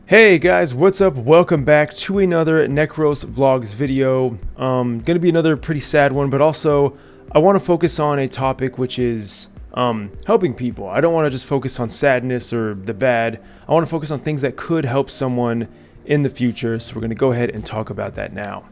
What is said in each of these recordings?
Hey guys, what's up? Welcome back to another Necros Vlogs video. Gonna be another pretty sad one, but also I want to focus on a topic which is helping people. I don't want to just focus on sadness or the bad. I want to focus on things that could help someone in the future, so we're gonna go ahead and talk about that now.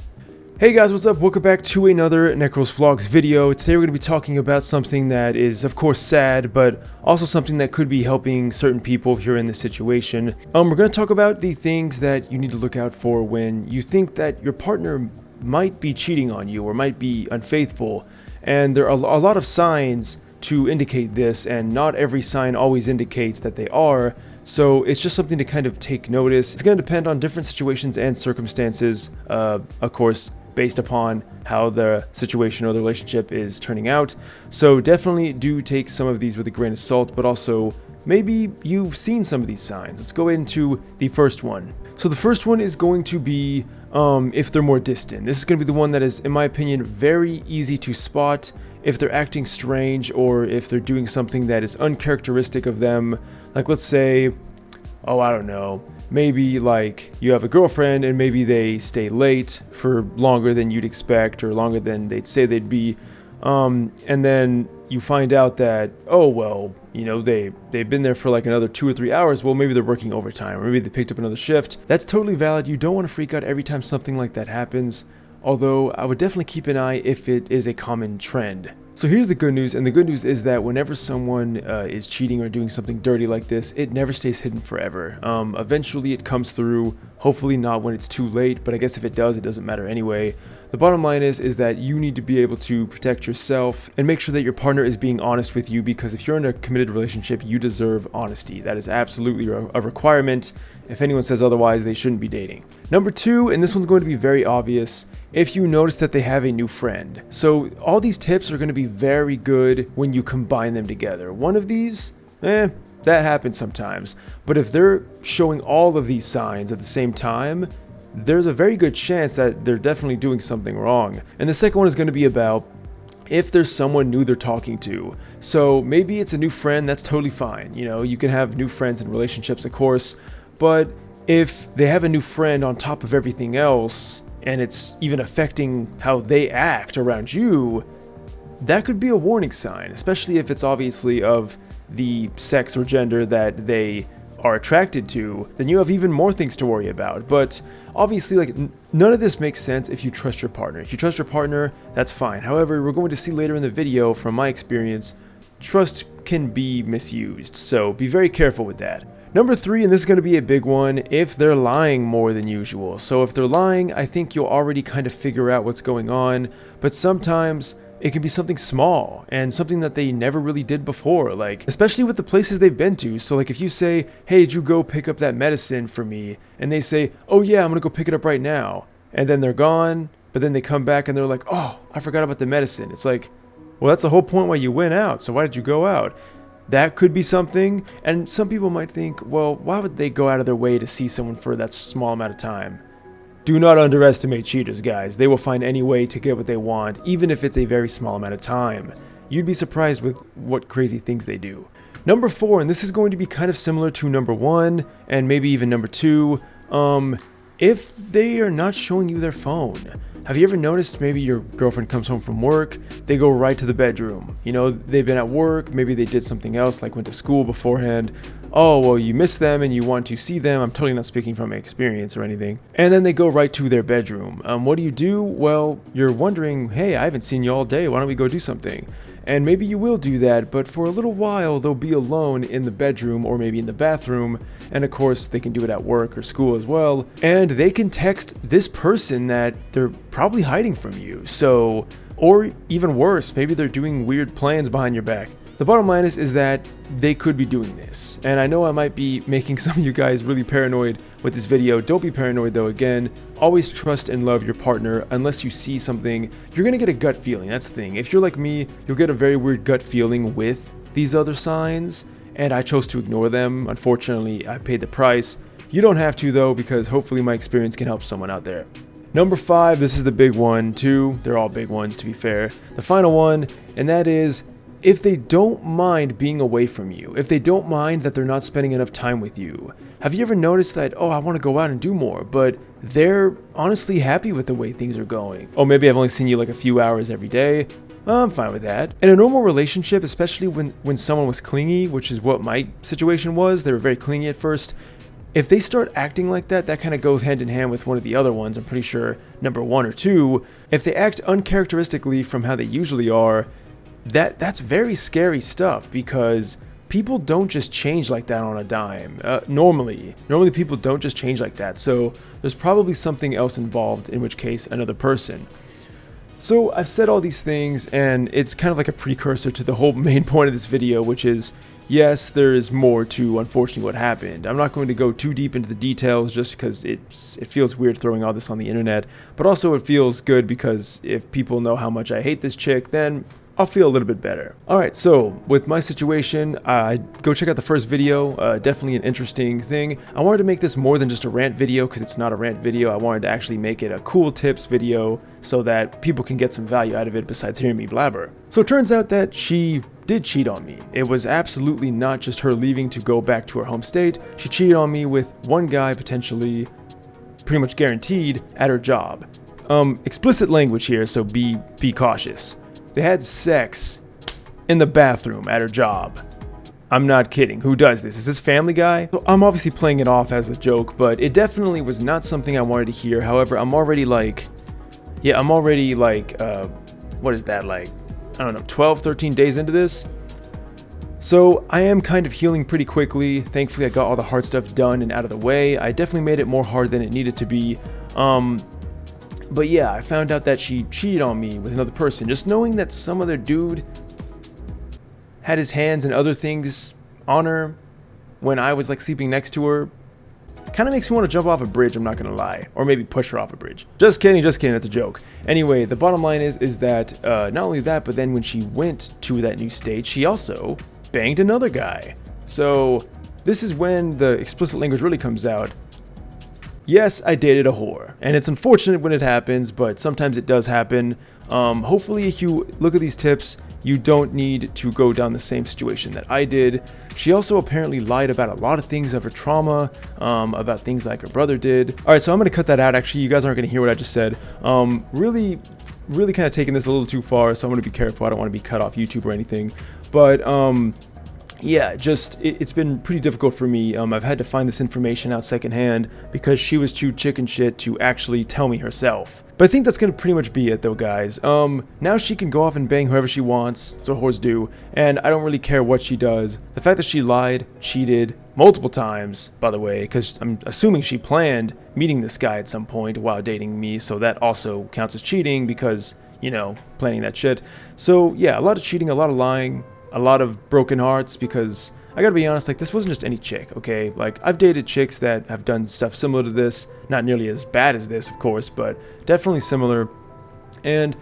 Hey guys, what's up? Welcome back to another Necros Vlogs video. Today we're going to be talking about something that is of course sad, but also something that could be helping certain people if you're in this situation. We're going to talk about the things that you need to look out for when you think that your partner might be cheating on you or might be unfaithful. And there are a lot of signs to indicate this, and not every sign always indicates that they are. So it's just something to kind of take notice. It's going to depend on different situations and circumstances, of course, based upon how the situation or the relationship is turning out. So definitely do take some of these with a grain of salt, but also maybe you've seen some of these signs. Let's go into the first one. So the first one is going to be if they're more distant. This is going to be the one that is, in my opinion, very easy to spot if they're acting strange or if they're doing something that is uncharacteristic of them. Like, let's say, I don't know, maybe like you have a girlfriend and maybe they stay late for longer than you'd expect or longer than they'd say they'd be, and then you find out that, they've been there for like another 2 or 3 hours. Well, maybe they're working overtime, or maybe they picked up another shift. That's totally valid. You don't want to freak out every time something like that happens, although I would definitely keep an eye if it is a common trend. So here's the good news, and the good news is that whenever someone is cheating or doing something dirty like this, it never stays hidden forever. Eventually it comes through, hopefully not when it's too late, but I guess if it does, it doesn't matter anyway. The bottom line is that you need to be able to protect yourself and make sure that your partner is being honest with you, because if you're in a committed relationship, you deserve honesty. That is absolutely a requirement. If anyone says otherwise, they shouldn't be dating. Number 2, and this one's going to be very obvious, if you notice that they have a new friend. So all these tips are going to be very good when you combine them together. One of these, that happens sometimes. But if they're showing all of these signs at the same time, there's a very good chance that they're definitely doing something wrong. And the second one is going to be about if there's someone new they're talking to. So maybe it's a new friend, that's totally fine. You can have new friends in relationships, of course, but if they have a new friend on top of everything else, and it's even affecting how they act around you, that could be a warning sign, especially if it's obviously of the sex or gender that they are attracted to. Then you have even more things to worry about. But obviously, none of this makes sense if you trust your partner. If you trust your partner, that's fine. However, we're going to see later in the video, from my experience, trust can be misused, so be very careful with that. Number 3, and this is going to be a big one, if they're lying more than usual. So if they're lying, I think you'll already kind of figure out what's going on, but sometimes it can be something small and something that they never really did before, like especially with the places they've been to. So like if you say, hey, did you go pick up that medicine for me? And they say, oh yeah, I'm gonna go pick it up right now. And then they're gone, but then they come back and they're like, oh, I forgot about the medicine. It's like, well, that's the whole point why you went out, so why did you go out? That could be something. And some people might think, well, why would they go out of their way to see someone for that small amount of time? Do not underestimate cheaters, guys. They will find any way to get what they want, even if it's a very small amount of time. You'd be surprised with what crazy things they do. Number 4, and this is going to be kind of similar to number 1, and maybe even number 2, if they are not showing you their phone. Have you ever noticed maybe your girlfriend comes home from work, they go right to the bedroom? They've been at work, maybe they did something else, like went to school beforehand. Oh, well, you miss them and you want to see them. I'm totally not speaking from experience or anything. And then they go right to their bedroom. What do? Well, you're wondering, hey, I haven't seen you all day. Why don't we go do something? And maybe you will do that, but for a little while, they'll be alone in the bedroom or maybe in the bathroom. And of course, they can do it at work or school as well. And they can text this person that they're probably hiding from you. So, or even worse, maybe they're doing weird plans behind your back. The bottom line is that they could be doing this. And I know I might be making some of you guys really paranoid with this video. Don't be paranoid though. Again, always trust and love your partner. Unless you see something, you're gonna get a gut feeling. That's the thing. If you're like me, you'll get a very weird gut feeling with these other signs, and I chose to ignore them. Unfortunately, I paid the price. You don't have to though, because hopefully my experience can help someone out there. Number 5, this is the big one too. They're all big ones, to be fair. The final one, and that is if they don't mind being away from you, if they don't mind that they're not spending enough time with you, have you ever noticed that, oh, I want to go out and do more, but they're honestly happy with the way things are going? Oh, maybe I've only seen you like a few hours every day. I'm fine with that. In a normal relationship, especially when someone was clingy, which is what my situation was, they were very clingy at first. If they start acting like that, that kind of goes hand in hand with one of the other ones, I'm pretty sure number 1 or 2. If they act uncharacteristically from how they usually are, that's very scary stuff, because people don't just change like that on a dime. Normally people don't just change like that. So there's probably something else involved, in which case another person. So I've said all these things, and it's kind of like a precursor to the whole main point of this video, which is, yes, there is more to, unfortunately, what happened. I'm not going to go too deep into the details just because it feels weird throwing all this on the internet, but also it feels good because if people know how much I hate this chick, then I'll feel a little bit better. Alright, so with my situation, go check out the first video, definitely an interesting thing. I wanted to make this more than just a rant video, because it's not a rant video. I wanted to actually make it a cool tips video so that people can get some value out of it besides hearing me blabber. So it turns out that she did cheat on me. It was absolutely not just her leaving to go back to her home state. She cheated on me with one guy, potentially, pretty much guaranteed, at her job. Explicit language here, so be cautious. They had sex in the bathroom at her job. I'm not kidding. Who does this? Is this Family Guy? So I'm obviously playing it off as a joke, but it definitely was not something I wanted to hear. However, I'm already like, what is that, like, I don't know, 12, 13 days into this? So I am kind of healing pretty quickly. Thankfully, I got all the hard stuff done and out of the way. I definitely made it more hard than it needed to be. But yeah, I found out that she cheated on me with another person. Just knowing that some other dude had his hands and other things on her when I was like sleeping next to her kind of makes me want to jump off a bridge, I'm not gonna lie. Or maybe push her off a bridge. Just kidding, that's a joke. Anyway, the bottom line is that not only that, but then when she went to that new state, she also banged another guy. So this is when the explicit language really comes out. Yes, I dated a whore, and it's unfortunate when it happens, but sometimes it does happen. Hopefully, if you look at these tips, you don't need to go down the same situation that I did. She also apparently lied about a lot of things of her trauma, about things like her brother did. Alright, so I'm going to cut that out. Actually, you guys aren't going to hear what I just said. Really kind of taking this a little too far, so I'm going to be careful. I don't want to be cut off YouTube or anything. But, yeah, it's been pretty difficult for me. I've had to find this information out secondhand because she was too chicken shit to actually tell me herself. But I think that's gonna pretty much be it though, guys. Now she can go off and bang whoever she wants. That's what whores do. And I don't really care what she does. The fact that she lied, cheated, multiple times, by the way, because I'm assuming she planned meeting this guy at some point while dating me, so that also counts as cheating because, you know, planning that shit. So yeah, a lot of cheating, a lot of lying, a lot of broken hearts, because I gotta be honest, like, this wasn't just any chick, okay? Like, I've dated chicks that have done stuff similar to this, not nearly as bad as this, of course, but definitely similar, and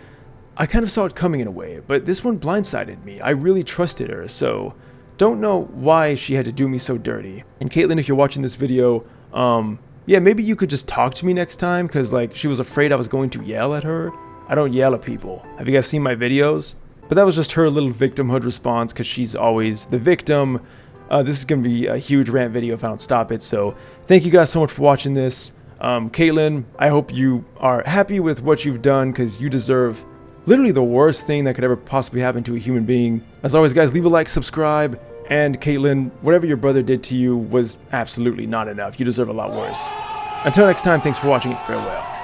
I kind of saw it coming in a way, but this one blindsided me. I really trusted her, so don't know why she had to do me so dirty. And Caitlin, if you're watching this video, yeah, maybe you could just talk to me next time, because, like, she was afraid I was going to yell at her. I don't yell at people. Have you guys seen my videos? But that was just her little victimhood response, because she's always the victim. This is going to be a huge rant video if I don't stop it. So thank you guys so much for watching this. Caitlin, I hope you are happy with what you've done, because you deserve literally the worst thing that could ever possibly happen to a human being. As always, guys, leave a like, subscribe, and Caitlin, whatever your brother did to you was absolutely not enough. You deserve a lot worse. Until next time, thanks for watching, and farewell.